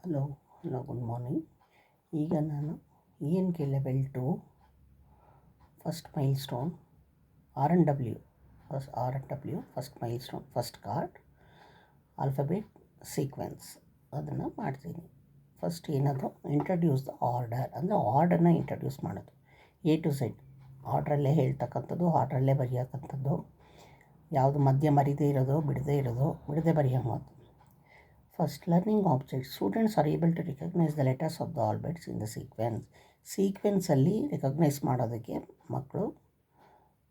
Hello good morning. ಈಗ ನಾನು ENK level 2 first milestone R&W first milestone first card alphabet sequence ಅದನ್ನು ಮಾಡ್ತೀನಿ. First ಏನದು introduce the order, ಅಂದರೆ ಆರ್ಡರ್ನ ಇಂಟ್ರಡ್ಯೂಸ್ ಮಾಡೋದು. A to Z ಆರ್ಡ್ರಲ್ಲೇ ಹೇಳ್ತಕ್ಕಂಥದ್ದು, ಆರ್ಡ್ರಲ್ಲೇ ಬರೆಯೋಕ್ಕಂಥದ್ದು, ಯಾವುದು ಮಧ್ಯ ಮರಿದೇ ಇರೋದು, ಬಿಡದೆ ಬರೆಯೋದು. First, learning objects. Students are able to recognize the letters of the alphabets in the sequence. ಸೀಕ್ವೆನ್ಸಲ್ಲಿ ರೆಕಗ್ನೈಸ್ ಮಾಡೋದಕ್ಕೆ ಮಕ್ಕಳು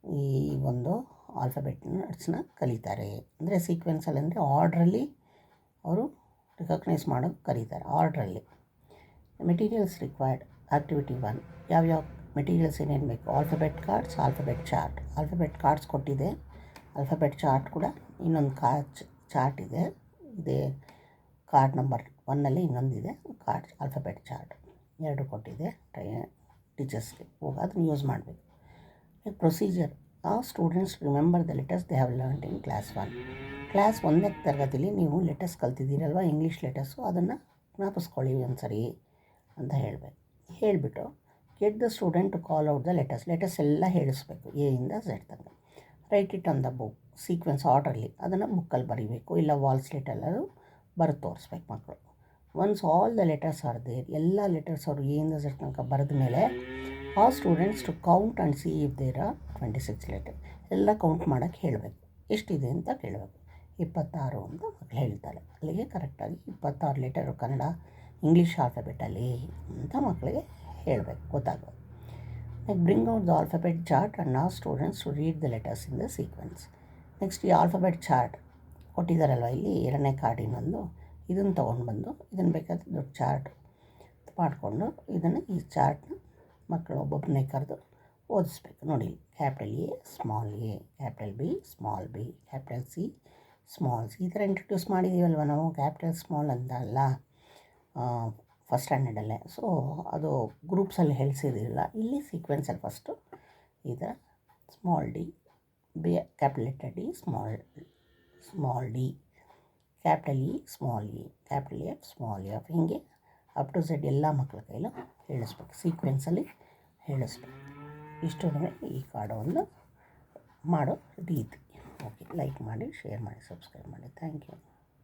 ಈ ಒಂದು ಆಲ್ಫಾಬೆಟ್ಸ್ನ ಕಲಿತಾರೆ. ಅಂದರೆ ಸೀಕ್ವೆನ್ಸಲ್ಲಿ ಅಂದರೆ ಆರ್ಡ್ರಲ್ಲಿ ಅವರು ರಿಕಗ್ನೈಸ್ ಮಾಡೋದು ಕಲಿತಾರೆ, ಆರ್ಡ್ರಲ್ಲಿ. Materials required activity 1. ಯಾವ್ಯಾವ ಮೆಟೀರಿಯಲ್ಸ್ ಏನೇನು ಬೇಕು? Alphabet cards, alphabet chart. Alphabet cards ಕೊಟ್ಟಿದೆ, ಆಲ್ಫಾಬೆಟ್ ಚಾರ್ಟ್ ಕೂಡ ಇನ್ನೊಂದು ಚಾರ್ಟ್ ಇದೆ. ಕಾರ್ಡ್ ನಂಬರ್ 1ನಲ್ಲಿ ಇನ್ನೊಂದಿದೆ ಕಾರ್ಡ್ ಆಲ್ಫಾಬೆಟ್ ಚಾರ್ಟ್, ಎರಡು ಕೊಟ್ಟಿದೆ ಟೀಚರ್ಸ್ಗೆ. ಹೋಗಿ ಅದನ್ನು ಯೂಸ್ ಮಾಡಬೇಕು. Procedure. Students remember the letters they have learned in class 1. Class 1ನೇ ತರಗತಿಲಿ ನೀವು ಲೆಟರ್ಸ್ ಕಲ್ತಿದ್ದೀರಲ್ವ, ಇಂಗ್ಲೀಷ್ ಲೆಟರ್ಸು, ಅದನ್ನು ಜ್ಞಾಪಿಸ್ಕೊಳ್ಳಿ ಒಂದು ಸರಿ ಅಂತ ಹೇಳಿಬಿಟ್ಟು get the student to call out the letters ಎಲ್ಲ ಹೇಳಿಸ್ಬೇಕು, ಎಯಿಂದ ಝೆಡ್ ತನಕ. Write it on the book sequence ಆರ್ಡ್ರಲ್ಲಿ, ಅದನ್ನು ಬುಕ್ಕಲ್ಲಿ ಬರೀಬೇಕು, ಇಲ್ಲ ವಾಲ್ ಸ್ಲೇಟಲ್ಲಾದರೂ ಬರೆದು ತೋರಿಸ್ಬೇಕು ಮಕ್ಕಳು. Once all the letters are there, ಎಲ್ಲ ಲೆಟರ್ಸ್ ಅವರು ಎಯಿಂದ ಝೆಡ್ ತನಕ ಬರೆದ ಮೇಲೆ ಆ students to count and see if there are 26 letter. ಎಲ್ಲ ಕೌಂಟ್ ಮಾಡೋಕ್ಕೆ ಹೇಳಬೇಕು, ಎಷ್ಟಿದೆ ಅಂತ ಕೇಳಬೇಕು. 26 ಅಂತ ಮಕ್ಕಳು ಹೇಳ್ತಾರೆ. ಅಲ್ಲಿಗೆ ಕರೆಕ್ಟಾಗಿ 26 ಲೆಟರು ಕನ್ನಡ ಇಂಗ್ಲೀಷ್ ಆಲ್ಫಾಬೆಟಲ್ಲಿ ಅಂತ ಮಕ್ಕಳಿಗೆ ಹೇಳಬೇಕು, ಗೊತ್ತಾಗೋದು. Bring out the alphabet chart and ಆ students to read the letters in the sequence. Next ಈ ಆಲ್ಫಾಬೆಟ್ ಚಾರ್ಟ್ ಕೊಟ್ಟಿದ್ದಾರಲ್ವ ಇಲ್ಲಿ, 2ನೇ ಕಾರ್ಡಿನೊಂದು, ಇದನ್ನು ತೊಗೊಂಡು ಬಂದು ಇದನ್ನು ಬೇಕಾದ್ರೆ ದೊಡ್ಡ ಚಾರ್ಟ್ ಮಾಡಿಕೊಂಡು ಈ ಚಾರ್ಟ್ನ ಮಕ್ಕಳು ಒಬ್ಬೊಬ್ಬರನ್ನೇ ಕರೆದು ಓದಿಸ್ಬೇಕು. ನೋಡಿ, capital A small a, capital B small b, capital C small c, ಈ ಥರ ಇಂಟ್ರಡ್ಯೂಸ್ ಮಾಡಿದ್ದೀವಲ್ವ ನಾವು, ಕ್ಯಾಪಿಟಲ್ ಸ್ಮಾಲ್ ಅಂತ ಅಲ್ಲ ಫಸ್ಟ್ ಸ್ಟ್ಯಾಂಡರ್ಡಲ್ಲೇ. ಸೊ ಅದು ಗ್ರೂಪ್ಸಲ್ಲಿ ಹೇಳಿಸಿದಿಲ್ಲ, ಇಲ್ಲಿ ಸೀಕ್ವೆನ್ಸಲ್ಲಿ ಫಸ್ಟು ಈ ಥರ small d, capital letter D small d, capital E small e, capital F small f, ಹೀಗೆ ಅಪ್ ಟು ಝೆಡ್ ಎಲ್ಲ ಮಕ್ಕಳ ಕೈಲೂ ಹೇಳಿಸ್ಬೇಕು, ಸೀಕ್ವೆನ್ಸಲ್ಲಿ ಹೇಳಿಸ್ಬೇಕು. ಇಷ್ಟು ಈ ಕಾರ್ಡವನ್ನು ಮಾಡೋ ರೀತಿ. ಓಕೆ, ಲೈಕ್ ಮಾಡಿ, ಶೇರ್ ಮಾಡಿ, ಸಬ್ಸ್ಕ್ರೈಬ್ ಮಾಡಿ. Thank you.